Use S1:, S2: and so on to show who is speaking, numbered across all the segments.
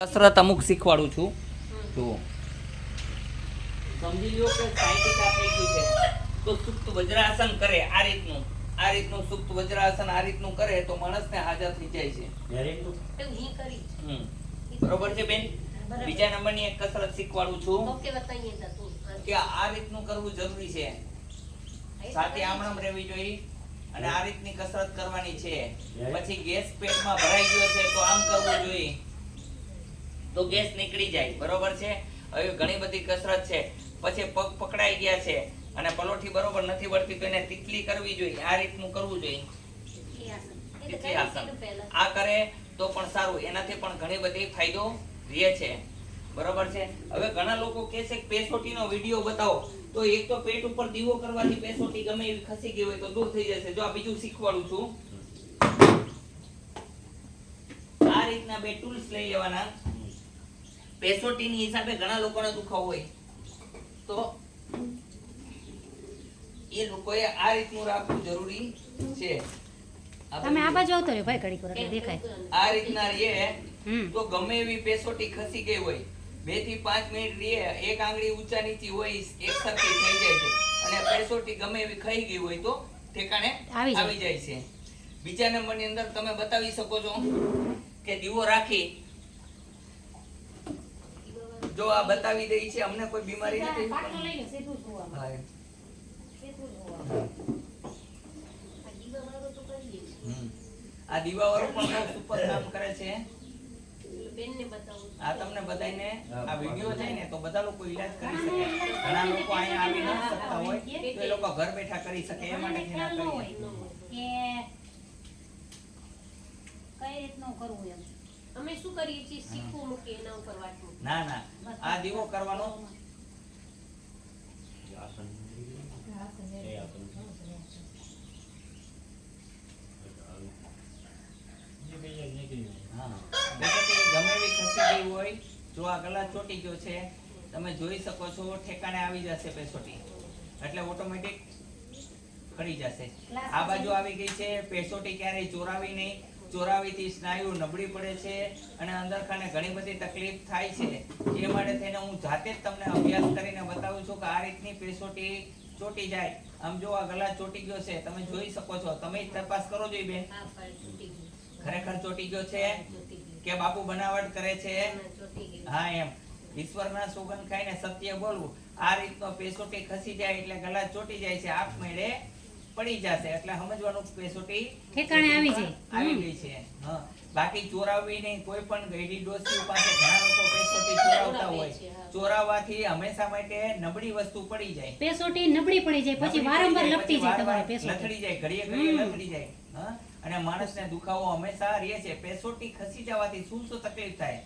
S1: કસરત અમુક શીખવાડું છું. જુઓ, સમજી લો કે સાયટિકા થઈ ગયું છે તો સુપ્ત વજ્રાસન કરે આ રીતનું સુપ્ત વજ્રાસન આ રીતનું કરે તો માણસને હાજર થઈ જાય છે. બરોબર છે બેન. બીજા નંબરની એક કસરત શીખવાડું છું કે આ રીતનું કરવું જરૂરી છે, સાથે આમણમ રહેવી જોઈએ અને આ રીતની કસરત કરવાની છે. પછી ગેસ પેટમાં ભરાઈ ગયો છે તો આમ કરવું જોઈએ તો ગેસ નીકળી જાય. બરોબર છે. હવે ઘણી બધી કસરત છે. પછી પગ પકડાઈ ગયા છે અને પલોઠી બરોબર નથી વળતી તો એને તીતલી કરવી જોઈએ, આ રીતનું કરવું જોઈએ. તીતલી આસન આ કરે તો પણ સારું, એનાથી પણ ઘણી બધી ફાયદો રહે છે. બરોબર છે. હવે ઘણા લોકો કહે છે કે પેસોટીનો વિડિયો બતાવો, તો એક તો પેટ ઉપર દીવો કરવાથી પેસોટી ગમે એવી ખસી ગઈ હોય તો દૂર થઈ જશે. જો આ બીજું શીખવાડું છું. આ રીતના બે ટૂલ્સ લઈ લેવાના. પેસોટીની હિસાબે ઘણા લોકોને દુખાવો હોય તો એ લોકોએ આ રીતનું રાખવું જરૂરી છે.
S2: તમે આ બાજુ આવતો રહ્યો ભાઈ, ઘડીક વાર એટલે દેખાય.
S1: આ રીતના રે તો ગમે એવી પેસોટી ખસી ગઈ હોય 2 થી 5 મિનિટ રે, એક આંગળી ઊંચા નીચી હોય એક સરખી થઈ જાય છે અને પેસોટી ગમે એવી ખાઈ ગઈ હોય તો ઠેકાણે આવી જાય છે. બીજા નંબરની અંદર તમે બતાવી શકો છો કે દીવો રાખી, જો આ બતાવી દઈ છે, અમને કોઈ બીમારી નથી. આ દીવાવાળું પણ બહુ સુપર કામ કરે છે. આ તમને બધાને આ વિડિયો જાય ને તો બધા લોકો ઈલાજ કરી શકે. ઘણા લોકો અહીંયા આવી ન શકતા હોય તો એ લોકો ઘર બેઠા કરી શકે. એ માટે કઈ
S2: રીતનું કરવું એમ
S3: અમે શું કરીએ છીએ, શીખવું મૂકે એના ઉપર વાંચવું.
S1: ના આ દીવો કરવાનો ગમે એવી ખસી ગઈ હોય, જો આ ગલા ચોટી ગયો છે તમે જોઈ શકો છો, ઠેકાણે આવી જશે પેસોટી એટલે ઓટોમેટિક ખડી જશે. આ બાજુ આવી ગઈ છે પેસોટી, ક્યારેય ચોરાવી નહીં. ચોરાવીથી સ્નાયુ નબળી પડે છે અને અંદર ખાને ઘણી બધી તકલીફ થાય છે. એ માટે થઈને હું જાતે જ તમને અભ્યાસ કરીને બતાવું છું કે આ રીતની પેસોટી ચોટી જાય. આમ જો આ ગલા ચોટી ગયો છે, તમે જોઈ શકો છો. તમે જ તપાસ કરો જોઈએ બેન, ખરેખર ચોટી ગયો છે કે બાપુ બનાવટ કરે છે? હા, એમ ઈશ્વરના સુગંધ ખાઈને સત્ય બોલવું. આ રીતનો પેસોટી ખસી જાય એટલે ગલા ચોટી જાય છે, આંખ મેળે પડી જશે એટલે સમજવાનું પેસોટી
S2: ઠેકાણે
S1: આવી ગઈ છે. હા, બાકી ચોરાવવી નહીં. કોઈ પણ ગઈડી ડોસી પાસે ઘણા લોકો પેસોટી ચોરાવતા હોય. ચોરાવવાથી હંમેશા માટે નબળી વસ્તુ પડી જાય,
S2: પેસોટી નબળી પડી જાય, પછી વારંવાર લપટી જાય, તમારે પેસોટી
S1: લથડી જાય, ઘડીએ લથડી જાય. હા, અને માણસને દુખાવો હંમેશા રહે છે. પેસોટી ખસી જવાથી શું તકલીફ થાય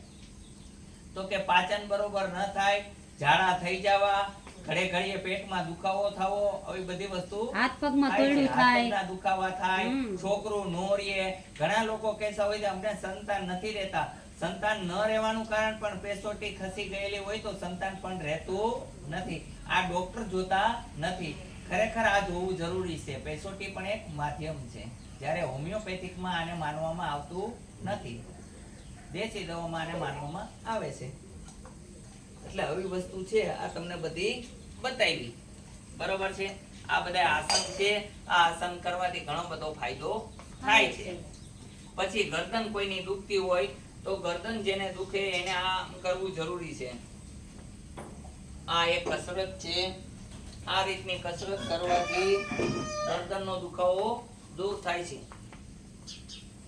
S1: તો કે પાચન બરોબર ન થાય, ઝાડા થઈ જવા, ઘડીએ પેટમાં દુખાવો થવો, આવી બધી વસ્તુ,
S2: હાથ પગમાં તોયડું થાય,
S1: હાથના દુખાવા થાય, છોકરું નો રહે. ઘણા લોકો કહેતા હોય કે અમને સંતાન નથી રહેતા. સંતાન ન રહેવાનું કારણ પણ પેસોટી ખસી ગયેલી હોય તો સંતાન પણ રહેતું નથી. આ ડોક્ટર જોતા નથી. ખરેખર આ જોવું જરૂરી છે. પેસોટી પણ એક માધ્યમ છે, જ્યારે હોમિયોપેથિકમાં આને માનવામાં આવતું નથી, દેશી દવામાં આને માનવામાં આવે છે. એટલે આવી વસ્તુ છે, આ તમને બધી બતાવી. બરોબર છે. આ બધા આસન છે. આ આસન કરવાથી ઘણો બધો ફાયદો થાય છે. પછી ગરદન કોઈની દુખતી હોય તો ગરદન જેને દુખે એને આ કરવું જરૂરી છે. આ એક કસરત છે. આ રીતની કસરત કરવાથી ગરદનનો દુખાવો દૂર થાય છે.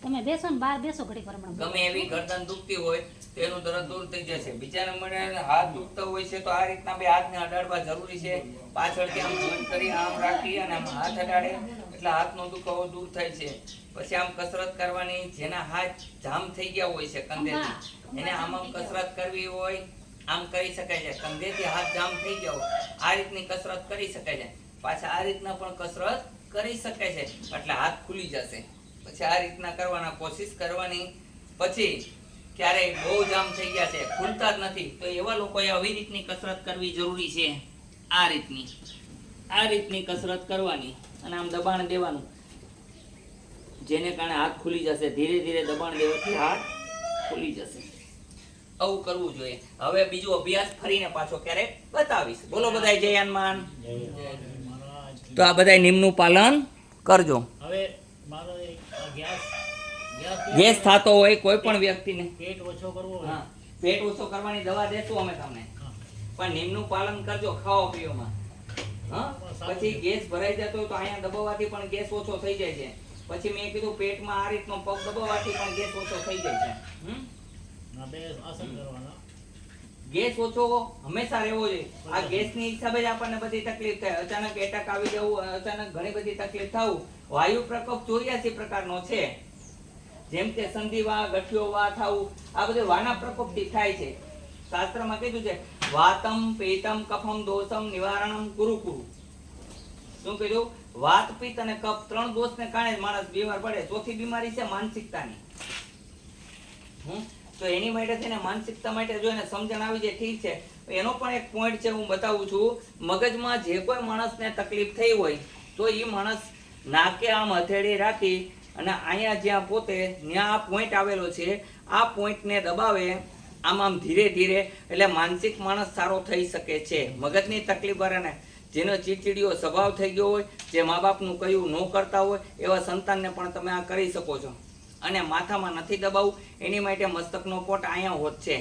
S2: તમે બેસો ને બહાર બેસો ઘડી પર,
S1: ગમે એવી ગરદન દુખતી હોય તેનું દર્દ દૂર થઈ જશે. બીજા નંબરે હાથ દુખતા હોય છે તો આ રીતના બે હાથને અડાડવા જરૂરી છે. પાછળથી આમ જોઈન્ટ કરી આમ રાખી અને આમ હાથ અડાડે એટલે હાથનો દુખાવો દૂર થાય છે. પછી આમ કસરત કરવાની. જેના હાથ જામ થઈ ગયા હોય છે કંધેથી, એને આમ કસરત કરવી હોય આમ કરી શકાય છે. કંધેથી હાથ જામ થઈ ગયા હોય આ રીતની કસરત કરી શકાય છે. પાછા આ રીતના પણ કસરત કરી શકાય છે એટલે હાથ ખુલી જશે. પછી આ રીતના કરવાના, કોશિશ કરવાની. પછી ક્યારેય બહુ જામ થઈ ગયા છે, ખુલતા જ નથી, તો એવા લોકોએ આવી રીતની કસરત કરવી જરૂરી છે. આ રીતની કસરત કરવાની અને આમ દબાણ દેવાનું, જેને કારણે હાથ ખુલી જશે. ધીરે ધીરે દબાણ દેવાથી હાથ ખુલી જશે. આવું કરવું જોઈએ. હવે બીજો અભ્યાસ ફરીને પાછો ક્યારેક બતાવીશ. બોલો બધાય જય હનુમાન. તો આ બધાય નિયમનું પાલન કરજો.
S4: હવે મારો એક
S1: ગેસ થતો હોય કોઈ પણ વ્યક્તિને
S4: પેટ ઓછો કરવો હોય
S1: હા, પેટ ઓછો કરવાની દવા દેશું અમે તમને, પણ નિયમનું પાલન કરજો ખાવા પીવામાં. હા, પછી ગેસ ભરાઈ જતો હોય તો અહીંયા દબાવવાથી પણ ગેસ ઓછો થઈ જાય છે. પછી મેં કીધું પેટમાં આ રીતનો પગ દબાવવાથી પણ ગેસ ઓછો થઈ જાય છે.
S4: આ બે આસન કરવાના.
S1: ગેસ ઓછો હંમેશા રહેવો જોઈએ. આ ગેસની હિસાબે જ આપણને બધી તકલીફ થાય. અચાનક એટેક આવી જવું, અચાનક ઘણી બધી તકલીફ થવું. વાયુ પ્રકોપ 84 પ્રકારનો છે. જેમ કે સંધિવા, ગઠિયો વા થવું, આ બધું વાના પ્રકોપથી થાય છે. શાસ્ત્રમાં કીધું છે વાતમ પેતમ કફમ દોષમ નિવારણમ કુરુ કુરુ. શું કીધું? વાત, પિત્ત અને કફ 3 દોષને કારણે માણસ બીમાર પડે. ચોથી બીમારી છે માનસિકતાની. તો એની માટે છે ને માનસિકતા માટે જો એને સમજણ આવી જાય ઠીક છે. એનો પણ એક પોઈન્ટ છે, હું બતાવું છું. મગજમાં જે કોઈ માણસને તકલીફ થઈ હોય તો એ માણસ નાકે આમ હથેળી રાખી અને અહીંયા જ્યાં પોતે ત્યાં આ પોઈન્ટ આવેલો છે, આ પોઈન્ટને દબાવે આમ આમ ધીરે ધીરે, એટલે માનસિક માણસ સારો થઈ શકે છે. મગજની તકલીફ વાળાને, જેનો ચીડચીડિયો સ્વભાવ થઈ ગયો હોય, જે મા બાપનું કહ્યું ન કરતા હોય, એવા સંતાનને પણ તમે આ કરી શકો છો. અને માથામાં નથી દબાવવું, એની માટે મસ્તકનો પોટ અહીંયા હોત છે,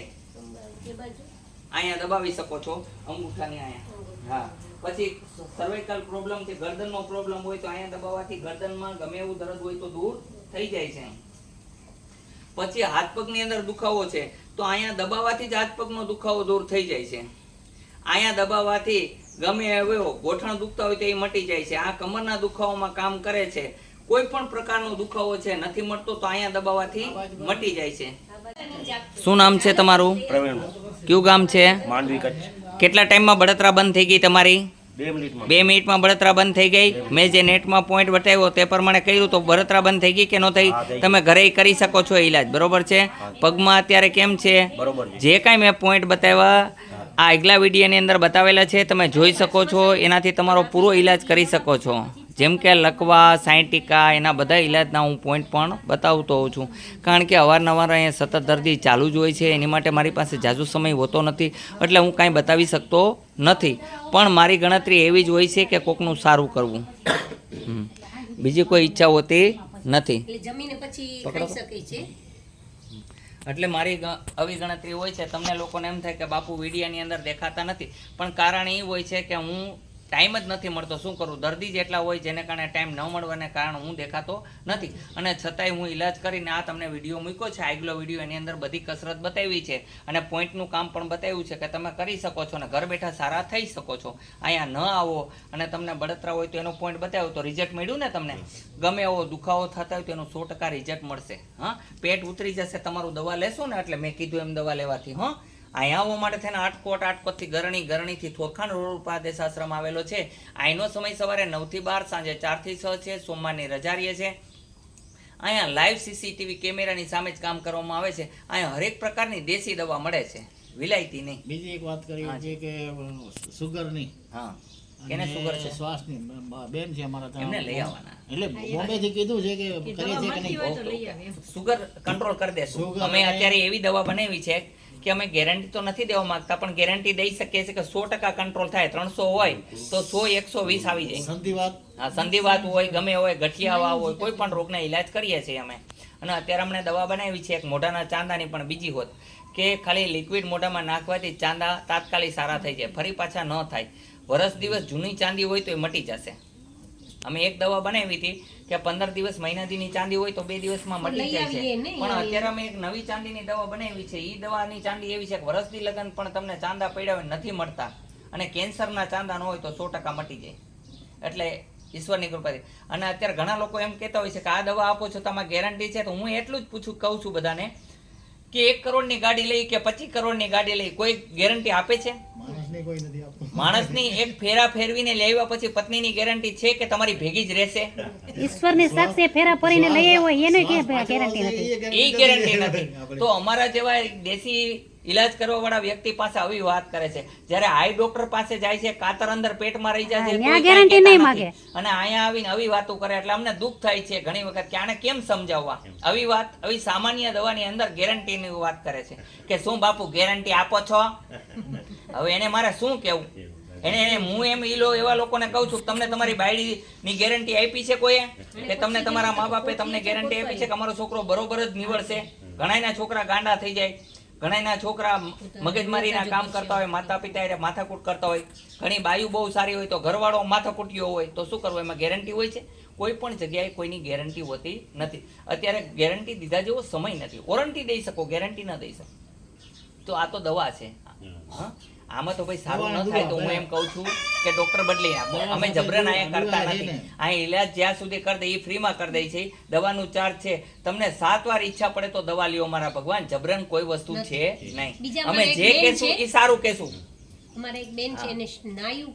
S1: અહીંયા દબાવી શકો છો અંગૂઠાની અહીંયા. હા, પછી સર્વાઇકલ પ્રોબ્લેમ છે, ગરદનનો પ્રોબ્લેમ હોય તો અહીંયા દબાવવાથી ગરદનમાં ગમે એવું દર્દ હોય તો દૂર થઈ જાય છે. પછી હાથ પગની અંદર દુખાવો છે તો અહીંયા દબાવવાથી જ હાથ પગનો દુખાવો દૂર થઈ જાય છે. અહીંયા દબાવવાથી ગમે એવો ગોઠણ દુખતા હોય તો એ મટી જાય છે. આ કમરના દુખાવામાં કામ કરે છે. કોઈ પણ પ્રકારનો દુખાવો છે નથી મળતો તો અહીંયા દબાવવાથી મટી જાય છે. શું નામ છે તમારું?
S5: પ્રવીણ.
S1: કયું ગામ છે?
S5: માંડવી કચ્છ.
S1: કેટલા ટાઈમમાં બળતરા બંધ થઈ ગઈ તમારી?
S5: 2 મિનિટમાં.
S1: 2 મિનિટમાં બળતરા બંધ થઈ ગઈ. મેં જે નેટમાં પોઈન્ટ બતાવ્યો તે પ્રમાણે કર્યું તો બળતરા બંધ થઈ ગઈ કે ન થઈ?
S5: હા, થઈ ગઈ.
S1: તમે ઘરે કરી શકો છો ઈલાજ, બરોબર છે? પગમાં અત્યારે કેમ છે?
S5: બરોબર છે.
S1: જે કાંઈ મેં પોઈન્ટ બતાવ્યા આ આગલા વિડીયોની અંદર બતાવેલા છે, તમે જોઈ શકો છો. એનાથી તમારો પૂરો ઈલાજ કરી શકો છો. જેમ કે લકવા, સાયન્ટિકા, એના બધા ઈલાજના હું પોઈન્ટ પણ બતાવતો હોઉં છું. કારણ કે અવારનવાર અહીંયા સતત દર્દી ચાલુ જ હોય છે. એની માટે મારી પાસે ઝાઝુ સમય હોતો નથી, એટલે હું કાંઈ બતાવી શકતો નથી. પણ મારી ગણતરી એવી જ હોય છે કે કોકનું સારું કરવું. બીજી કોઈ ઈચ્છા હોતી નથી.
S3: એટલે જમીને પછી ખાઈ શકે છે.
S1: એટલે મારી આવી ગણતરી હોય છે. તમને લોકોને એમ થાય કે બાપુ વિડીયાની અંદર દેખાતા નથી, પણ કારણ એ હોય છે કે હું ટાઈમ જ નથી મળતો. શું કરું? દર્દી જ એટલા હોય જેને કારણે ટાઈમ ન મળવાને કારણે હું દેખાતો નથી. અને છતાંય હું ઈલાજ કરીને આ તમને વિડીયો મૂક્યો છે, આગલો વિડીયો. એની અંદર બધી કસરત બતાવી છે અને પોઈન્ટનું કામ પણ બતાવ્યું છે કે તમે કરી શકો છો અને ઘર બેઠા સારા થઈ શકો છો. અહીંયા ન આવો અને તમને બળતરા હોય તો એનો પોઈન્ટ બતાવ્યો તો રિઝલ્ટ મળ્યું ને તમને? ગમે એવો દુખાવો થતા હોય તો એનું 100% રિઝલ્ટ મળશે. હા, પેટ ઉતરી જશે તમારું દવા લેશો ને, એટલે મેં કીધું એમ દવા લેવાથી. હા, અહીંયા આવવા માટે થઈને આટકોટથી ગરણીથી થોરખાણ રોડ ઉપર આદેશ આશ્રમ આવેલો છે. અહીંનો સમય સવારે 9 થી 12, સાંજે 4 થી 6 છે. સોમવારની રજા રહે છે. અહીંયા લાઈવ CCTV કેમેરાની સામે જ કામ કરવામાં આવે છે. અહીંયા હરેક પ્રકારની દેશી દવા મળે છે, વિલાયતી નહીં.
S4: બીજી એક વાત કરી છે કે સુગરની.
S1: હા, કેને સુગર છે?
S4: શ્વાસની બેન છે અમારા ત્યાં.
S1: એમને લઈ આવવાના.
S4: એટલે બોમ્બે થી કીધું છે કે કરે છે કે નહીં.
S1: સુગર કંટ્રોલ કરી દેશું.
S4: સુગર
S1: અમે અત્યારે એવી દવા બનાવી છે કે અમે ગેરંટી તો નથી દેવા માંગતા, પણ ગેરંટી દઈ શકીએ છીએ કે 100% કંટ્રોલ થાય. 300 હોય તો 100, 120 આવી જાય.
S4: સંધિવાત.
S1: હા, સંધિવાત હોય, ગમે હોય, ગઠિયાવા હોય, કોઈ પણ રોગના ઈલાજ કરીએ છીએ અમે. અને અત્યારે અમને દવા બનાવી છે એક મોઢાના ચાંદાની પણ બીજી હોત કે ખાલી લિક્વિડ મોઢામાં નાખવાથી ચાંદા તાત્કાલિક સારા થઈ જાય, ફરી પાછા ન થાય. વર્ષ દિવસ જૂની ચાંદી હોય તો એ મટી જશે. અમે એક દવા બનાવી હતી કે 15 દિવસ મહિનાથીની ચાંદી હોય તો 2 દિવસમાં મટી જાય છે. પણ અત્યારે અમે એક નવી ચાંદીની દવા બનાવી છે. એ દવાની ચાંદી એવી છે કે વર્ષથી લગન પણ તમને ચાંદા પડ્યા હોય નથી મળતા, અને કેન્સરના ચાંદા ન હોય તો 100% મટી જાય. એટલે ઈશ્વરની કૃપાથી. અને અત્યારે ઘણા લોકો એમ કહેતા હોય છે કે આ દવા આપો છો તમારે ગેરંટી છે, તો હું એટલું જ કહું છું બધાને કે 1 કરોડની ગાડી લઈ કે 25 કરોડની ગાડી લઈ, કોઈ ગેરંટી આપે છે? માણસની એક ફેરા ફેરવીને લેવા પછી પત્નીની ગેરંટી છે કે તમારી ભેગી જ રહેશે?
S2: ઈશ્વરની સાક્ષી ફેરા ફરીને લઈ આવ્યો એને કે ગેરંટી નથી.
S1: એ ગેરંટી નથી. તો અમારા જેવા દેશી ઈલાજ કરવા વાળા વ્યક્તિ પાસે આવી વાત કરે છે. જ્યારે આઈ ડોક્ટર પાસે જાય છે, કાતર અંદર પેટમાં રહી જાય છે,
S2: ન્યા
S1: તોય
S2: guarantee
S1: કાંઈ
S2: નહીં
S1: કહેતા
S2: માગે.
S1: નથી. અને અહીંયા આવીને આવી વાતો કરે એટલે અમને દુઃખ થાય છે ઘણી વખત કે આને કેમ સમજાવવા. આવી સામાન્ય દવાની અંદર ગેરંટીની વાત કરે છે કે શું બાપુ ગેરંટી આપો છો? હવે એને મારે શું કેવું? એને હું એમ એવા લોકોને કહું છું કે તમને તમારી બાયડીની ગેરંટી આપી છે કોઈએ? કે તમને તમારા મા બાપે તમને ગેરંટી આપી છે કે અમારો છોકરો બરોબર જ નીવડશે? ઘણાયના છોકરા ગાંડા થઈ જાય, ઘણાયના છોકરા મગજમારીના કામ કરતા હોય, માતા પિતા એટલે માથાકૂટ કરતા હોય, ઘણી બાયુ બહુ સારી હોય તો ઘરવાળો માથાકૂટ્યો હોય, તો શું કરવું? એમાં ગેરંટી હોય છે? કોઈ પણ જગ્યાએ કોઈની ગેરંટી હોતી નથી. અત્યારે ગેરંટી દીધા જેવો સમય નથી. વોરંટી દઈ શકો, ગેરંટી ન દઈ શકો. તો આ તો દવા છે. હા, આમાં તો ભાઈ સારું ન થાય તો હું એમ કહું છું કે ડોક્ટર બદલી નાખો. અમે જબરન અહીંયા કરતા નથી. અહીં ઈલાજ જ્યાં સુધી કરી દે એ ફ્રીમાં કરી દે છે. દવાનું ચાર્જ છે. તમને 7 વાર ઈચ્છા પડે તો દવા લ્યો મારા ભગવાન. જબરન કોઈ વસ્તુ છે નહીં.
S3: બીજા
S1: અમે
S3: અમારે
S1: જે
S3: એક બેન
S1: કહેશું
S3: છે.
S1: એ સારું કહેશું.
S3: અમારે એક બેન છે એને સ્નાયુ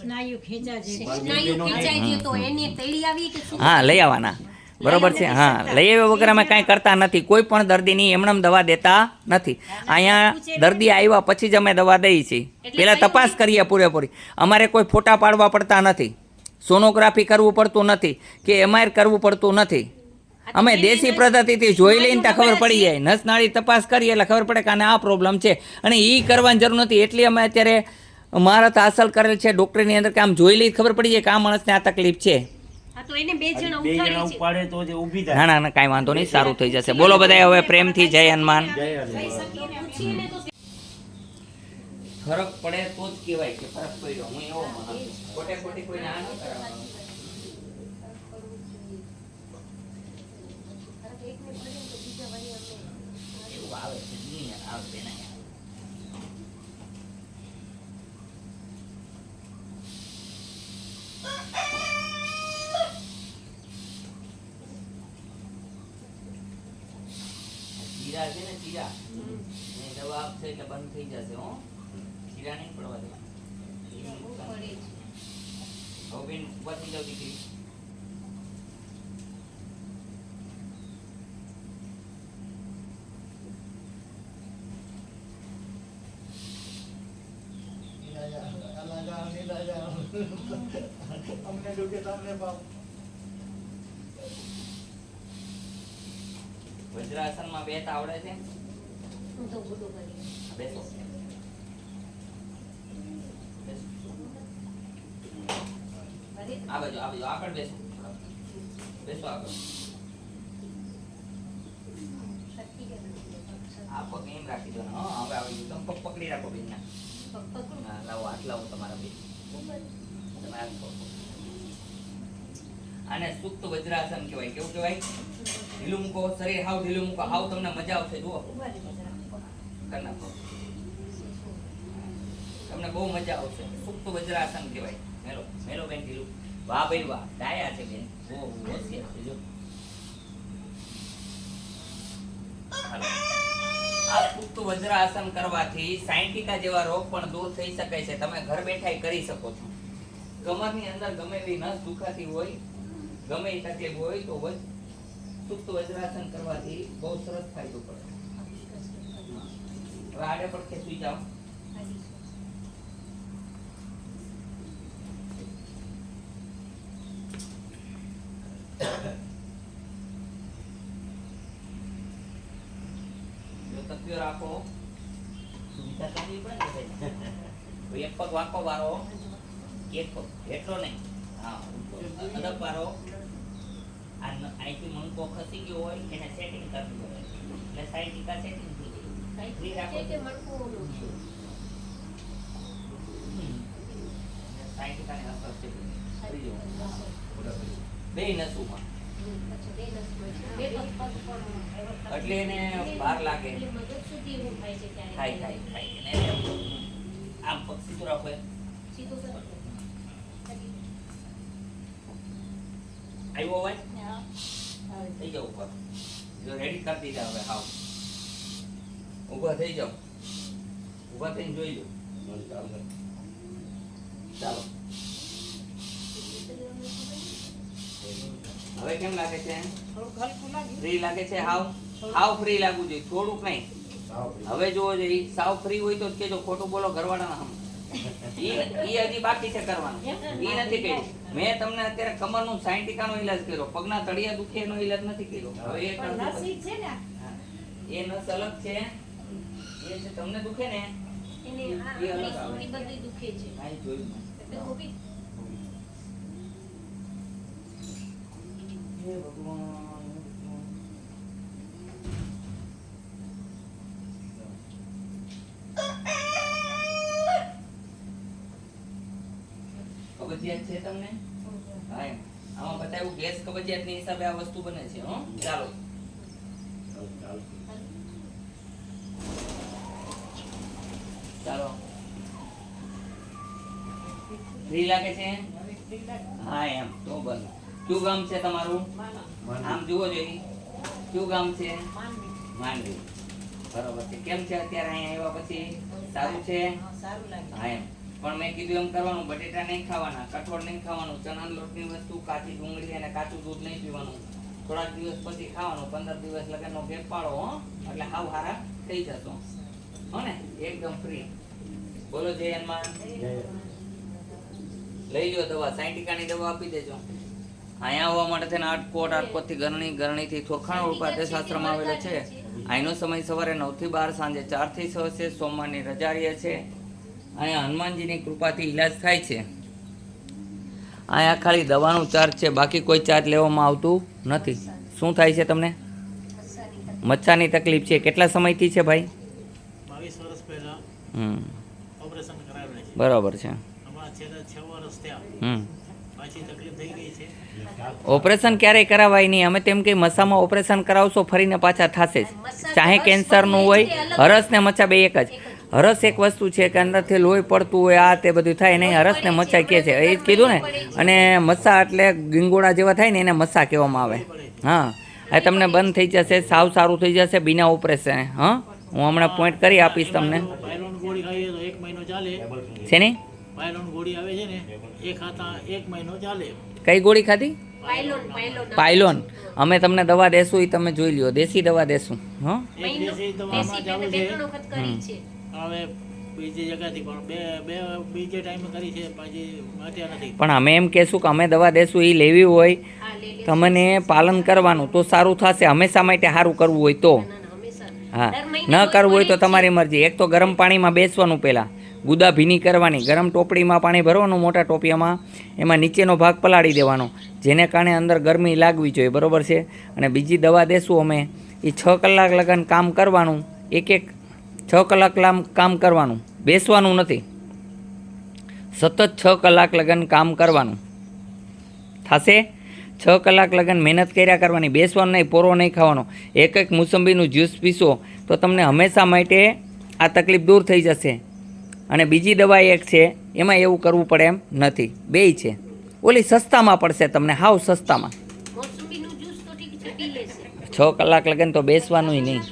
S2: સ્નાયુ ખેંચા છે.
S3: ખેંચાઈ ગયો તો એને તેડી આવી કે શું?
S1: હા, લઈ આવવાના. બરોબર છે. હા, લઈ આવ્યા વગર અમે કાંઈ કરતા નથી. કોઈ પણ દર્દીની એમનેમ દવા દેતા નથી. અહીંયા દર્દી આવ્યા પછી જ અમે દવા દઈએ છીએ. પહેલા તપાસ કરીએ પૂરેપૂરી. અમારે કોઈ ફોટા પાડવા પડતા નથી, સોનોગ્રાફી કરવું પડતું નથી, કે એમઆર કરવું પડતું નથી. અમે દેશી પદ્ધતિથી જોઈ લઈને ત્યાં ખબર પડી જાય. નસ નાળી તપાસ કરીએ એટલે ખબર પડે કે આને આ પ્રોબ્લેમ છે. અને એ કરવાની જરૂર નથી. એટલી અમે અત્યારે મહારત હાંસલ કરેલ છે ડૉક્ટરની અંદર કે આમ જોઈ લઈ ખબર પડી જાય કે આ માણસને આ તકલીફ છે.
S3: હા, તો એને બે જણા
S5: બે જણા
S3: ઉઠાડી છે.
S5: ઉપાડે તો જે ઊભી થાય.
S1: ના ના ના, કાંઈ વાંધો નહીં, સારું થઈ જશે. બોલો બધા હવે પ્રેમથી જય હનુમાન.
S3: પૂછીને તો
S1: ફરક પડે તો જ કહેવાય કે ફરક પડ્યો. હું એવો માણસ છું. ખોટે ખોટી કોઈ ના ન કરાવવાનું. એવું આવે છે, નહીં આવે છે, નહીં આવે. ચીરા છે ને, ચીરા એ દવા આપશે એટલે બંધ થઈ જશે. હો, ચીરા નહીં પડવા દેવા.
S3: પડે છે.
S1: હવે બેન ઉભા થઈ જાવ દીકરી.
S4: અમને દુખે તમને બાપ.
S1: વજ્રાસનમાં બેસતા આવડે છે?
S3: હું તો બધું કરી.
S1: બેસો. આ બાજુ આગળ બેસો. બેસો આગળ. આ પગ એમ રાખી દો. હા, હવે આવી ગયું. તમે પગ પકડી રાખો બેનના. હા, લાવો હાથ લાવો તમારા બેન. તમે હાથ પકડો. આને સુપ્ત વજ્રાસન કહેવાય. કેવું કહેવાય? ઢીલું મૂકો, શરીર હાવ ઢીલું મૂકો. હાવ તમને મજા આવશે. જુઓ, કરી નાખો. તમને બહુ મજા આવશે. સુપ્ત વજ્રાસન કહેવાય. મેલો મેલો બેન ઢીલું. વાહ ભાઈ વાહ, ડાયા છે બેન. બહુ હોશિયાર છે. જો હાલો. આ સુપ્ત વજ્રાસન કરવાથી સાયન્ટિકા જેવા રોગ પણ દૂર થઈ શકે છે. તમે ઘર બેઠા કરી શકો છો. કમરની અંદર ગમે એવી નસ દુખાતી હોય, ગમે એ તકલીફ હોય તો સુપ્ત વજ્રાસન કરવાથી બહુ સરસ ફાયદો પડે. હવે આડે પડખે સુઈ જાઓ. જો તકીઓ રાખો. સુવિધા કરવી પડે ને. એક પગ વાંકો વાળો, એક પગ એટલો નહીં. હા, અદબ વાળો. અહીંથી મણકો ખસી ગયો હોય એને સેટિંગ કરવું હોય એટલે સાઈડ ટીકા સેટિંગ થઈ ગઈ. ફ્રી રાખો. સાઈડ ટીકાને અસર છે. ફ્રી જવું. બે નસોમાં. એટલે એને બહાર લાગે. થાય થાય થાય. એને આમ પગ સીધું રાખો. આવ્યો હોય થઈ જાવ ઉપર. જો રેડી કરી દીધા. હવે હાવ ઊભા થઈ જાવ. ઊભા થઈને જોઈ લો. ચાલો. હવે કેમ લાગે છે? ફ્રી લાગે છે? હાવ હાવ ફ્રી લાગવું જોઈએ. થોડુંક નહીં. હવે જોવો છે ઈ સાવ ફ્રી હોય તો જ કેજો, ખોટું બોલો ઘરવાળાના હમ. ઈ હજી બાકી છે કરવાનું. ઈ નથી કર્યું. મેં તમને અત્યારે કમરનું 60 નો ઈલાજ કર્યો, પગના તળિયા દુખે એનો ઈલાજ નથી કર્યો. હવે એ કરજો. હા. એ નસ અલગ છે. એ જે તમને દુખે ને
S3: એને આ
S1: એ અલગ આવે.
S3: આની બધી દુખે છે.
S1: આ ઈ જોયું મેં.
S3: એટલે ગોપી
S1: હે ભગવાન. કબજિયાત છે તમને? હા એમ. આમાં બતાવ્યું ગેસ કબજિયાતની હિસાબે આ વસ્તુ બને છે. હો ચાલો ચાલો. ફ્રી લાગે છે? હા એમ તો બસ. કયું ગામ છે તમારું? આમ જુઓ જોઈ. કયું ગામ છે? માંડવી. બરોબર છે. કેમ છે અત્યારે અહીંયા આવ્યા પછી? સારું છે? હા એમ. પણ મેં કીધું એમ કરવાનું, બટેટા નહીં ખાવાના, કઠોળ નહીં ખાવાનું, ચણાના લોટની વસ્તુ, કાચી ડુંગળી અને કાચું દૂધ નહીં પીવાનું. થોડાક દિવસ પછી ખાવાનું, 15 દિવસ લગનનો ગેપ પાડો હો, એટલે હાવ હારા થઈ જશો. હો ને? એકદમ ફ્રી. બોલો જય હનુમાન. લઈ લો દવા, 60 ની દવા આપી દેજો. અહીંયા આવવા માટે થઈને આટકોટથી ગરણી, ગરણીથી થોરખાણ ઉપાધ્યાય શાસ્ત્રમાં આવેલો છે. અહીંનો સમય સવારે 9 થી 12, સાંજે 4 થી 6 છે. સોમવારની રજા રહે છે. અહીંયા હનુમાનજીની કૃપાથી ઈલાજ થાય છે. અહીંયા ખાલી દવાનો ચાર્જ છે, બાકી કોઈ ચાર્જ લેવામાં આવતું નથી. શું થાય છે તમને? મચ્છાની તકલીફ છે. કેટલા સમયથી છે ભાઈ?
S4: 22 વર્ષ પહેલા ઓપરેશન કરાવેલું છે.
S1: બરાબર છે.
S4: હમણાં છેલ્લા 6 વર્ષ થયા. પાછી તકલીફ થઈ ગઈ છે.
S1: ઓપરેશન ક્યારેય કરાવાય નહીં. અમે તેમ કે મચ્છામાં ઓપરેશન કરાવશો ફરીને પાછા થશે જ. ચાહે કેન્સરનું હોય, હરસ ને મચ્છા બે એક જ. હરસ એક વસ્તુ છે કે અંદરથી લોહી પડતું હોય, આ તે બધું થાય નહીં. હરસ ને મચ્છા કહે છે, એ જ કીધું ને. અને મચ્છા એટલે ગીંગોળા જેવા થાય ને એને મચ્છા કહેવામાં આવે. હા, એ તમને બંધ થઈ જશે, સાવ સારું થઈ જશે બિના ઓપરેશન. હા, હું હમણાં પોઈન્ટ કરી આપીશ તમને.
S4: પાયલોન ગોળી ખાઈએ તો 1 મહિનો ચાલે.
S1: છે ને?
S4: પાયલોન ગોળી આવે છે ને, એ ખાતા 1 મહિનો ચાલે.
S1: કઈ ગોળી ખાધી?
S3: પાયલોન
S1: પાયલોન. અમે તમને દવા દેશું, એ તમે જોઈ લ્યો. દેશી દવા દેશું. હા,
S4: એક દેશી દવામાં ચાલુ
S3: બે
S4: છે.
S3: 3 વખત કરી છે.
S4: હવે બીજી જગ્યાથી પણ બીજે ટાઈમે કરી છે, પછી અત્યારે નથી.
S1: પણ અમે એમ કહેશું કે અમે દવા દેશું, એ લેવી હોય
S3: હા લે લે.
S1: તમને પાલન કરવાનું તો સારું થશે. હંમેશા માટે સારું કરવું હોય તો.
S3: ના ના હંમેશા.
S1: હા,
S3: દર મહિને
S1: ન કરવું હોય તો
S3: પડે જ છે.
S1: તમારી મરજી. એક તો ગરમ પાણીમાં બેસવાનું, પહેલાં ગુદા ભીની કરવાની, ગરમ ટોપડીમાં પાણી ભરવાનું, મોટા ટોપિયામાં, એમાં નીચેનો ભાગ પલાળી દેવાનો, જેને કારણે અંદર ગરમી લાગવી જોઈએ. બરોબર છે? અને બીજી દવા દેશું અમે, એ 6 કલાક લગન કામ કરવાનું. એક 6 કલાક કામ કરવાનું, બેસવાનું નથી. સતત 6 કલાક લગન કામ કરવાનું. થશે? 6 કલાક લગન મહેનત કર્યા કરવાની, બેસવાનું નહીં, પોરો નહીં ખાવાનો. એક મોસંબીનું જ્યુસ પીશો તો તમને હંમેશા માટે આ તકલીફ દૂર થઈ જશે. અને બીજી દવા એક છે, એમાં એવું કરવું પડે એમ નથી. બેય છે. ઓલી સસ્તામાં પડશે તમને, હાવ સસ્તામાં.
S3: મોસંબીનું જ્યુસ તો ઠીક છે, પી લેશે.
S1: 6 કલાક લગન તો બેસવાનું નહીં.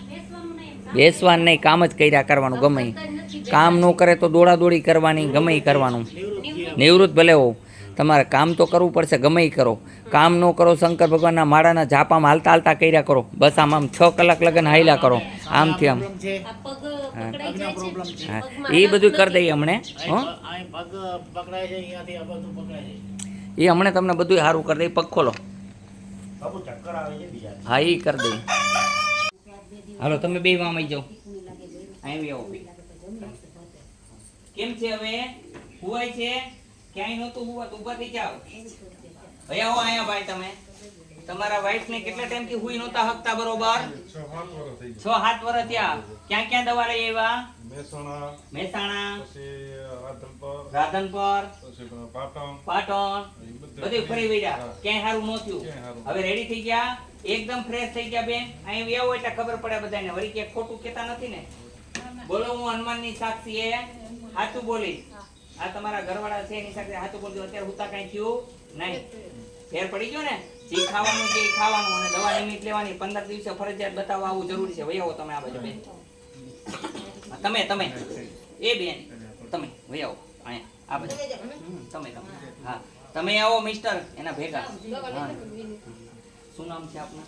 S1: બેસવાનું નહીં, કામ જ કર્યા કરવાનું. ગમે ઈ. કામ ન કરે તો દોડાદોડી કરવાની, ગમે ઈ કરવાનું. નિવૃત્ત ભલે હો, તમારે કામ તો કરવું પડશે, ગમે ઈ કરો. કામ ન કરો, શંકર ભગવાનના માળાના ઝાપામાં હાલતા હાલતા કર્યા કરો. બસ આમ 6 કલાક લગન હાલ્યા કરો, આમથી આમ.
S4: પ્રોબ્લેમ છે.
S3: આ પગ પકડાઈ જાય
S4: પ્રોબ્લેમ
S3: છે.
S4: છે.
S1: હા,
S3: પગમાં
S1: એ બધું
S3: આરામ
S1: કરી દઈએ હમણે. હો,
S4: આ પગ પકડાય છે, અહીંયાથી આ બધું પકડાય છે.
S1: એ હમણે તમને બધું સારું કરી દઈએ. પગ ખોલો.
S4: બાબુ ચક્કર આવે છે બીજા.
S1: હા, એ કરી દઈએ. હાલો તમે બે માં આવી જાઓ. અહીં આવો બે. કેમ છે હવે? હુવાય છે? ક્યાંય નહોતું હુવા તો ઊભા થઈ જાઓ. ભાઈ આવો અહીંયા ભાઈ. તમે તમારા વાઈફ ને કેટલા ટાઈમ થી હુઈ નહોતા હકતા? બરોબર 6-7 વર્ષ થયા. ક્યાં ક્યાં દવા લઈ આવ્યા? મહેસાણા, રાધનપર, પાટણ, બધું ફરી વળ્યા. ક્યાંય સારું ન થયું. હવે રેડી થઈ ગયા, એકદમ ફ્રેશ થઈ ગયા બેન. અહીં આવો એટલે ખબર પડે બધાને. વળી કે ખોટું કહેતા નથી ને? બોલો, હું હનુમાનની સાક્ષી એ સાચું બોલીશ. આ તમારા ઘરવાળા છે એની સાથે સાચું બોલજો. અત્યારે હુતા કઈ થયું નહીં. ફેર પડી ગયો ને? જે ખાવાનું છે એ ખાવાનું, અને દવા નિયમિત લેવાની. 15 દિવસે ફરજિયાત બતાવવા આવવું જરૂરી છે. વહી આવો તમે આ બાજુ બેન. તમે એ બેન તમે વહી આવો અહીંયા આ બાજુ. તમે હા, તમે આવો મિસ્ટર એના ભેગા. હા. શું નામ છે આપનું?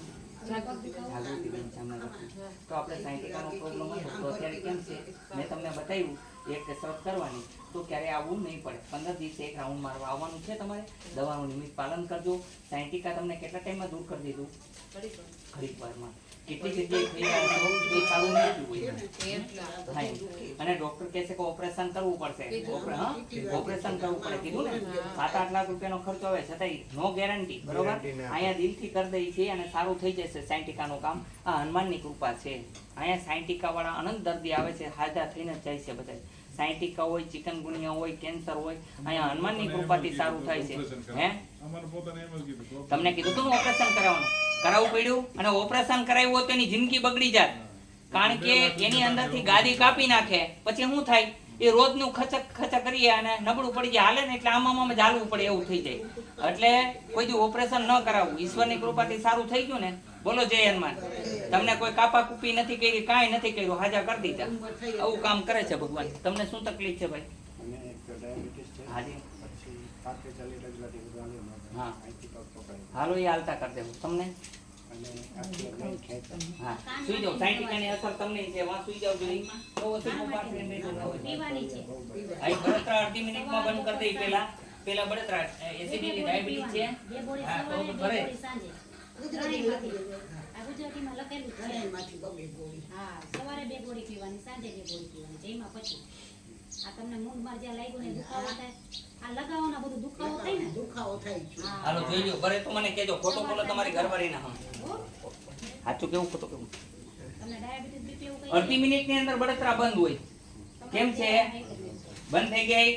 S1: જાગૃતિબેન જામનગરથી. તો આપણે સાયન્ટિકાનો પ્રોબ્લેમ હતો તો અત્યારે કેમ છે મેં તમને બતાવ્યું એક કસરત કરવાની તો ક્યારે આવવું નહીં પડે. 15 દિવસે એક રાઉન્ડ મારવા આવવાનું છે તમારે. દવાનું નિયમિત પાલન કરજો. સાયન્ટિકા તમને કેટલા ટાઈમમાં દૂર કરી દીધું? ઘડીક વારમાં. કેટલી જગ્યાએ થઈ આવ્યો એ સારું નહીં થયું હોય. હા એમ. અને ડોક્ટર કહે છે કે ઓપરેશન કરવું પડશે. ઓપરેશન કરવું પડે કીધું ને. 7-8 લાખ રૂપિયાનો ખર્ચો આવે છતાંય નો ગેરંટી. બરોબર. અહીંયા દિલથી કરી દઈએ છીએ અને સારું થઈ જશે. સાયન્ટિકાનું કામ આ હનુમાનની કૃપા છે. અહીંયા સાયન્ટિકા વાળા અનંત દર્દી આવે છે, હાજર થઈને જ જાય છે બધા. સાયન્ટિકા હોય, ચિકનગુનિયા હોય, કેન્સર હોય, અહીંયા હનુમાનની કૃપાથી સારું થાય છે. હે તમને કીધું તું ઓપરેશન કરાવવું પડ્યું અને ઓપરેશન કરાવ્યું હોત તો એની જિંદગી બગડી જાત. કારણ કે એની અંદરથી ગાદી કાપી નાખે પછી શું થાય? એ રોજનું ખચક ખચક કરીએ અને નબળું પડી જાય, હાલે ને એટલે આમાં જ હાલવું પડે એવું થઈ જાય. એટલે કોઈ દી ઓપરેશન ન કરાવવું. ઈશ્વરની કૃપાથી સારું થઈ ગયું ને. બોલો જય હનુમાન. તમને કોઈ કાપા કૂપી નથી કરી, કાંઈ નથી કર્યું, હાજા કરી દીધા. આવું કામ કરે છે ભગવાન. તમને શું તકલીફ છે ભાઈ? હાજી હા હાલો એ હાલતા કરી દેવું તમને. હા સુઈ જાઓ. સાયન્ટિકાની અસર તમને છે. વાં સુઈ જાવ જોઈએ. બળતરા 30 મિનિટમાં બંધ કરી દઈ. પેલા બળતરા એસિડિટી ડાયાબિટીસ છે. હા તો ભરે
S2: ગુજરાતીમાં લખેલું છે. હા સવારે 2 ગોળી પીવાની, સાંજે 2 ગોળી પીવાની. જેમાં પછી આ તમને મૂંઢમાં જ્યાં લાગ્યું ને દુખાવો થાય, આ લગાવવાના બધું દુખાવો થાય ને. હા
S1: હાલો જોઈ લો. ભરે તો મને કહેજો. ખોટો બોલો તમારી ઘરવાળીના. સાચું કેવું ખોટું કેવું?
S2: તમને ડાયાબિટીસ બીપી એવું કઈ
S1: 30 મિનિટની અંદર બળતરા બંધ હોય. કેમ છે? બંધ થઈ ગઈ,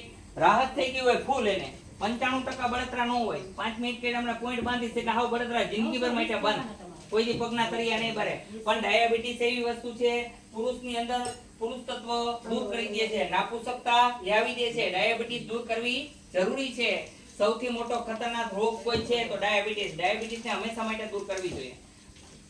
S1: રાહત થઈ ગઈ હોય ફૂલ. એને 95% બળતરા ન હોય. 5 મિનિટ કે હમણાં પોઈન્ટ બાંધી છે કે હાવ બળતરા જિંદગીભર માટે બંધ. કોઈ દી પગના તળિયા નહીં ભરે. પણ ડાયાબિટીસ એવી વસ્તુ છે પુરુષની અંદર પુરુષ તત્વ દૂર કરી દે છે, નાપુસકતા લાવી દે છે. ડાયાબિટીસ દૂર કરવી જરૂરી છે. સૌથી મોટો ખતરનાક રોગ કોઈ છે તો ડાયાબિટીસ. ડાયાબિટીસને હંમેશા માટે દૂર કરવી જોઈએ.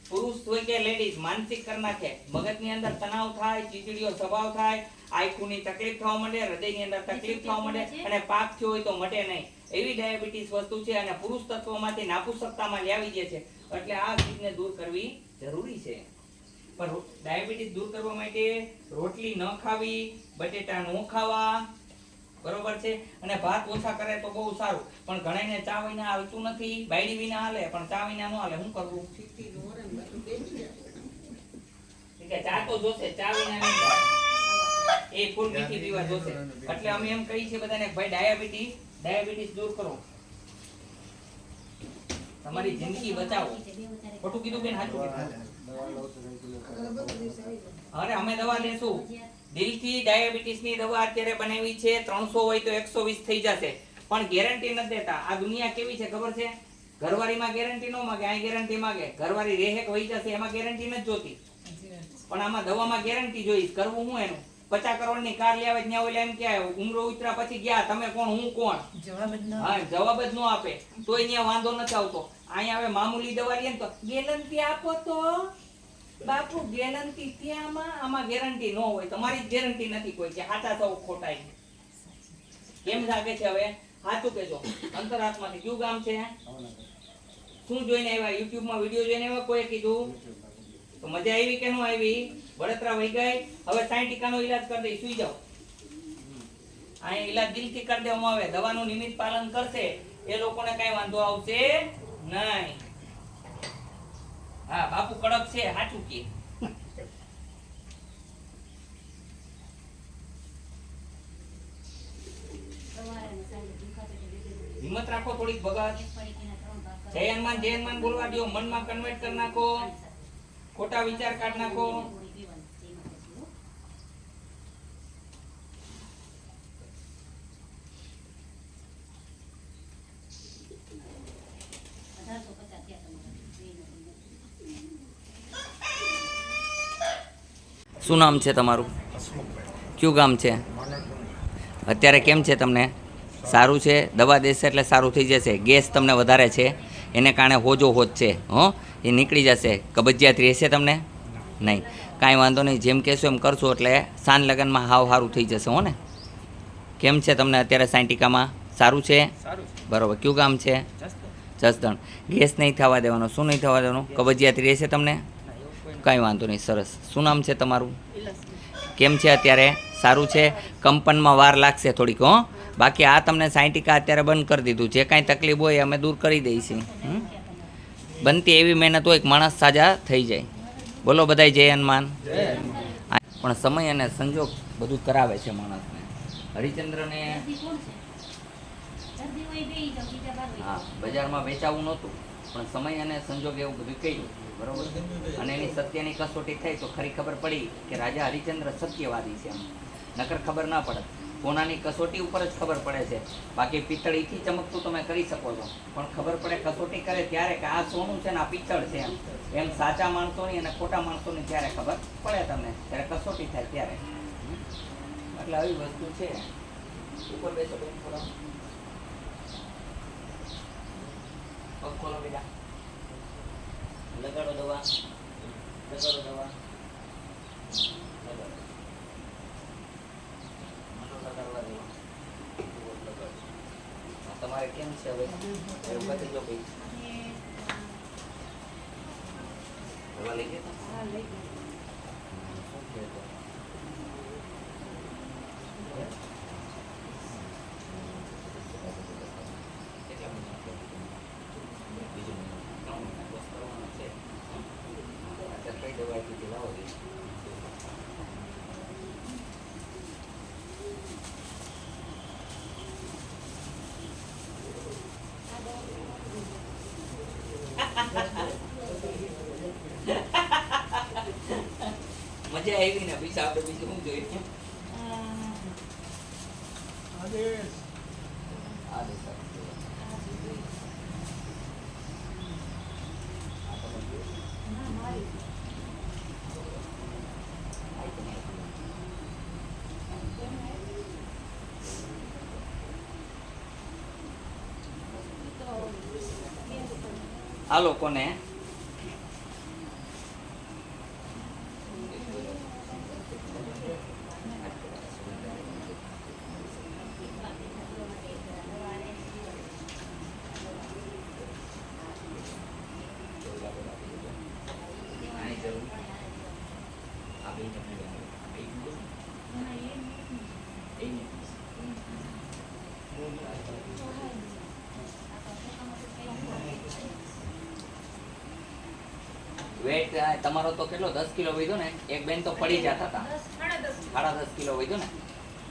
S1: પુરુષ હોય કે લેડીઝ માનસિક કરી નાખે. મગજની અંદર તણાવ થાય, ચીચડીયો સ્વભાવ થાય, આંખોની તકલીફ થવા માંડે, હૃદયની અંદર તકલીફ થવા માંડે અને પાક થયો હોય તો મટે નહીં. એવી ડાયાબિટીસ વસ્તુ છે અને પુરુષ તત્વમાંથી નાપુસકતામાં લાવી દે છે. એટલે આ ચીજને દૂર કરવી જરૂરી છે. પણ ડાયાબિટીસ દૂર કરવા માટે રોટલી ન ખાવી, બટેટા ન ખાવા, બરોબર છે. અને ભાત ઓછા કરે તો બહુ સારું. પણ ઘણાને ચા વિના હાલતું નથી, બાયડી વિના હાલે પણ ચા વિના ન હાલે. શું કરવું? ચા તો જોશે, ચા વિના નહીં ચાલે. એ ફૂલ મીઠી પીવા જોશે. એટલે અમે એમ કહીએ છીએ બધાને ભાઈ ડાયાબિટીસ દૂર કરો, તમારી જિંદગી બચાવો. ખોટું કીધું બેન? સાચું કીધું. અરે અમે દવા લેશું દિલથી. ડાયાબિટીસની દવા અત્યારે બનાવી છે 300 હોય તો 120 થઈ જશે. પણ ગેરંટી નથી દેતા. આ દુનિયા કેવી છે ખબર છે? ઘરવાળીમાં ગેરંટી ન માગે, આ ગેરંટી માગે. ઘરવાળી રેહેક વહી જશે એમાં ગેરંટી નથી જોતી. પણ આમાં દવામાં ગેરંટી જોઈ. કરવું હું એનું 50 કરોડની કાર લે આવે ત્યાં ઓલા એમ કે ઉમરો ઉતરા પછી ગયા તમે કોણ હું કોણ જવાબ જ ન આપે તોય ત્યાં વાંધો નથી આવતો. અહીંયા હવે મામૂલી દવા લઈએ તો ગેરંટી આપો તો બાપુ ગેરંટી ત્યાં આમાં ગેરંટી ન હોય. તમારી જ ગેરંટી નથી કોઈ કે સાચા સૌ ખોટા. કેમ લાગે છે હવે? સાચું કેજો અંતરાત્માથી. કયું ગામ છે? શું જોઈને આવ્યા? યુટ્યુબમાં વિડીયો જોઈને આવ્યા? કોઈ કીધું તો મજા આવી કે ન આવી? બળતરા વહી ગઈ. હવે સાયન્ટિકાનો ઈલાજ કરી દઈ. સુઈ જાઓ. આ ઈલાજ દિલથી કરી દેવામાં આવે. દવાનું નિયમિત પાલન કરશે એ લોકોને કઈ વાંધો આવશે નહીં. હા બાપુ કડક છે, સાચું કે. હિંમત રાખો થોડીક ભગત. જય હનુમાન બોલવા દો. મનમાં કન્વર્ટ કરી નાખો. ખોટા વિચાર કાઢ નાખો. શું નામ છે તમારું? કયું ગામ છે? અત્યારે કેમ છે તમને? સારું છે? દવા દેશે એટલે સારું થઈ જશે. ગેસ તમને વધારે છે એને કારણે હોજો હોજ છે. એ નીકળી જશે. કબજિયાત રહેશે તમને નહીં? કાંઈ વાંધો નહીં. જેમ કહેશો એમ કરશો એટલે સાંજ લગનમાં હાવ સારું થઈ જશે. હો ને? કેમ છે તમને અત્યારે સાયન્ટિકામાં? સારું છે? બરોબર. કયું ગામ છે? જસદણ. ગેસ નહીં થવા દેવાનો, શું નહીં થવા દેવાનું? કબજિયાત રહેશે તમને? કાંઈ વાંધો નહીં, સરસ. શું નામ છે તમારું? કેમ છે અત્યારે? સારું છે? કંપનમાં વાર લાગશે થોડીક, હો. બાકી આ તમને 60 અત્યારે બંધ કરી દીધું. જે કાંઈ તકલીફ હોય અમે દૂર કરી દઈશું. બનતી એવી મહેનત હોય કે માણસ સાજા થઈ જાય. બોલો બધાય જય હનુમાન. પણ સમય અને સંજોગ બધું કરાવે છે માણસને. હરિચંદ્રને
S2: દર્દી કોણ છે? દર્દી હોય બે ઈ તો બીજા બાર હોય.
S1: હા, બજારમાં વેચાવું નહોતું, પણ સમય અને સંજોગ એવું બધું કર્યું, બરોબર. અને એની સત્યની કસોટી થઈ તો ખરી ખબર પડી કે રાજા હરિચંદ્ર સત્યવાદી છે. એમ નકર ખબર ના પડે. સોનાની કસોટી ઉપર જ ખબર પડે છે. બાકી પિત્તળીથી ચમકતું તમે કરી શકો છો, પણ ખબર પડે કસોટી કરે ત્યારે કે આ સોનું છે ને આ પિત્તળ છે. એમ સાચા માણસોની અને ખોટા માણસોની ત્યારે ખબર પડે તમને, ત્યારે કસોટી થાય ત્યારે. એટલે આવી વસ્તુ છે. ઉપર બેસો બેન, થોડો પગ ખોલો બેટા. લગાડો દવા, લગાડો દવા, લગાડો. મંડો લગાડવા દેવા. તમારે કેમ છે હવે? એવું બતાવી દો ભાઈ. દવા લઈ ગયા હતા?
S2: હા, લઈ ગયો.
S1: શું કહે તો? કેટલા મહિના બીજું મહિના 3 મહિના કોર્સ કરવાનો છે. અત્યારે કઈ દવા આપી હતી? લાવો દે. મજા આવી ને પૈસા આપણે બીજું શું જોઈએ? આદેશ આપજો.
S2: ના, મારી. આ લોકોને વેટ તમારો તો કેટલો 10 કિલો વધ્યો ને? એક બેન તો પડી જતા હતા. 10.5 કિલો વધ્યો ને?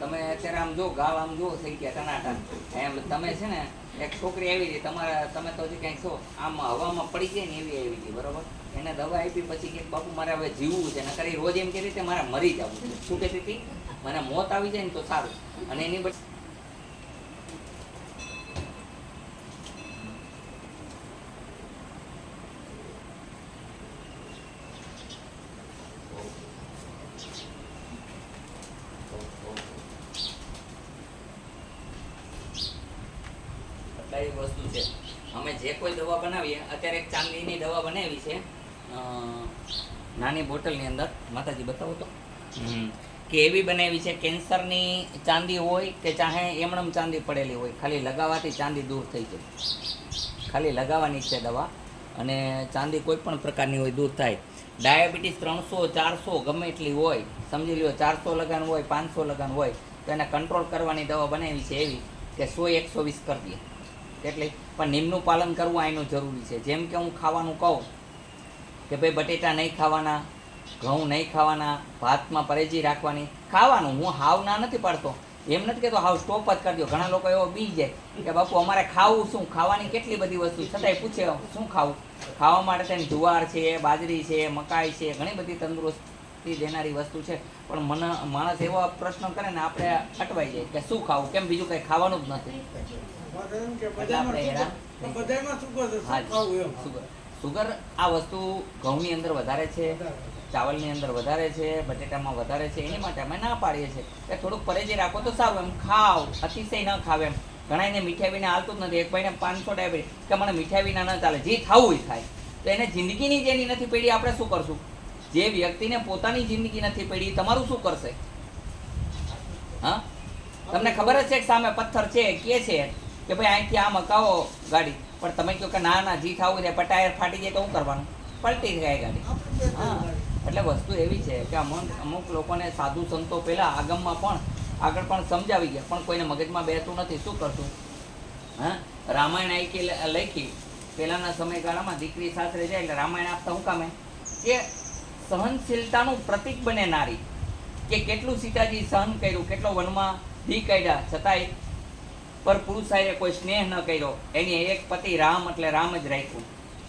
S2: તમે અત્યારે આમ જો ગાલ આમ જો થઈ ગયા ટનાટન. એમ તમે છે ને એક છોકરી આવી હતી તમારા, તમે તો હજી કંઈક છો આમ હવામાં પડી જાય ને એવી આવી હતી, બરોબર. એને દવા આપી પછી કે બાપુ મારે હવે જીવવું છે, નકર રોજ એમ કહેતી હતી મારે મરી જવું છે. શું કહેતી હતી? મને મોત આવી જાય ને તો સારું. અને એની પછી એવી વસ્તુ છે. અમે જે કોઈ દવા બનાવીએ, અત્યારે એક ચાંદીની દવા બનાવી છે નાની બોટલની અંદર, માતાજી બતાવો તો, કે એવી બનાવી છે કેન્સરની ચાંદી હોય કે ચાહે એમણમ ચાંદી પડેલી હોય, ખાલી લગાવવાથી ચાંદી દૂર થઈ જાય. ખાલી લગાવવાની છે દવા અને ચાંદી કોઈ પણ પ્રકારની હોય દૂર થાય. ડાયાબિટીસ 300 400 ગમે એટલી હોય, સમજી લ્યો 400 લગાન હોય 500 લગાન હોય, તો એને કંટ્રોલ કરવાની દવા બનાવી છે એવી કે 100 120 કરી દે. એટલે પણ નિયમનું પાલન કરવું આનું જરૂરી છે. જેમ કે હું ખાવાનું કહું કે ભાઈ બટેટા નહીં ખાવાના, ઘઉં નહીં ખાવાના, ભાતમાં પરેજી રાખવાની, ખાવાનું. હું હાવ ના નથી પાડતો, એમ નથી કહેતો હાવ સ્ટોપ જ કરી દો. ઘણા લોકો એવો બી જાય કે બાપુ અમારે ખાવું શું, ખાવાની કેટલી બધી વસ્તુ, છતાંય પૂછે શું ખાવું. ખાવા માટે તેને જુવાર છે, બાજરી છે, મકાઈ છે, ઘણી બધી તંદુરસ્તી દેનારી વસ્તુ છે. પણ મને માણસ એવો પ્રશ્ન કરે ને આપણે અટવાઈ જાય કે શું ખાવું, કેમ બીજું કંઈ ખાવાનું જ નથી. સુગર આ વસ્તુ ઘઉંની અંદર વધારે છે, ચાવલની અંદર વધારે છે, બટેટામાં વધારે છે. એની માટે અમે ના પાડીએ છીએ કે થોડુંક પરેજી રાખો તો સારું. એમ ખાવ, અતિશય ન ખાવ. એમ ઘણાને મીઠાઈ વિના હાલતું જ નથી. એક ભાઈને 500 ડાયાબિટીસ કે મને મીઠાઈ વિના ન ચાલે, જે ખાવું એ થાય. તો એને જિંદગીની જેની નથી પડી આપણે શું કરશું? જે વ્યક્તિને પોતાની જિંદગી નથી પડી તમારું શું કરશે? હા, તમને ખબર જ છે કે સામે પથ્થર છે, કે છે કે ભાઈ અહીંથી આમ અકાવો ગાડી,
S1: પણ તમે કહો કે ના ના જી થવું છે ટાયર ફાટી જાય તો શું કરવાનું? પલટી જાય ગાડી. હા, એટલે વસ્તુ એવી છે કે અમુક લોકોને સાધુ સંતો પહેલા આગમમાં પણ આગળ પણ સમજાવી ગયા, પણ કોઈને મગજમાં બેસતું નથી. શું કરતું? હા, રામાયણ લખી પહેલાના સમયગાળામાં દીકરી સાસરે જાય એટલે રામાયણ આપતા હું કામે કે સહનશીલતાનું પ્રતીક બને નારી, કે કેટલું સીતાજી સહન કર્યું, કેટલો વનમાં ધી કાઢ્યા, છતાંય પર પુરુષાએ કોઈ સ્નેહ ન કર્યો. એની એક પતિ રામ એટલે રામ જ રાખ્યું,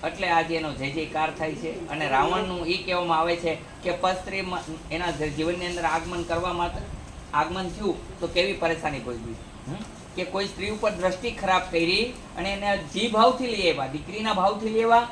S1: એટલે આજે એનો જય જયકાર થાય છે. અને રાવણનું એ કહેવામાં આવે છે કે પસ્ત્રીમાં એના જીવનની અંદર આગમન કરવા માટે આગમન થયું તો કેવી પરેશાની ભોગવી, કે કોઈ સ્ત્રી ઉપર દ્રષ્ટિ ખરાબ કરી અને એને જી ભાવથી લઈ આવ્યા, દીકરીના ભાવથી લઈ આવ્યા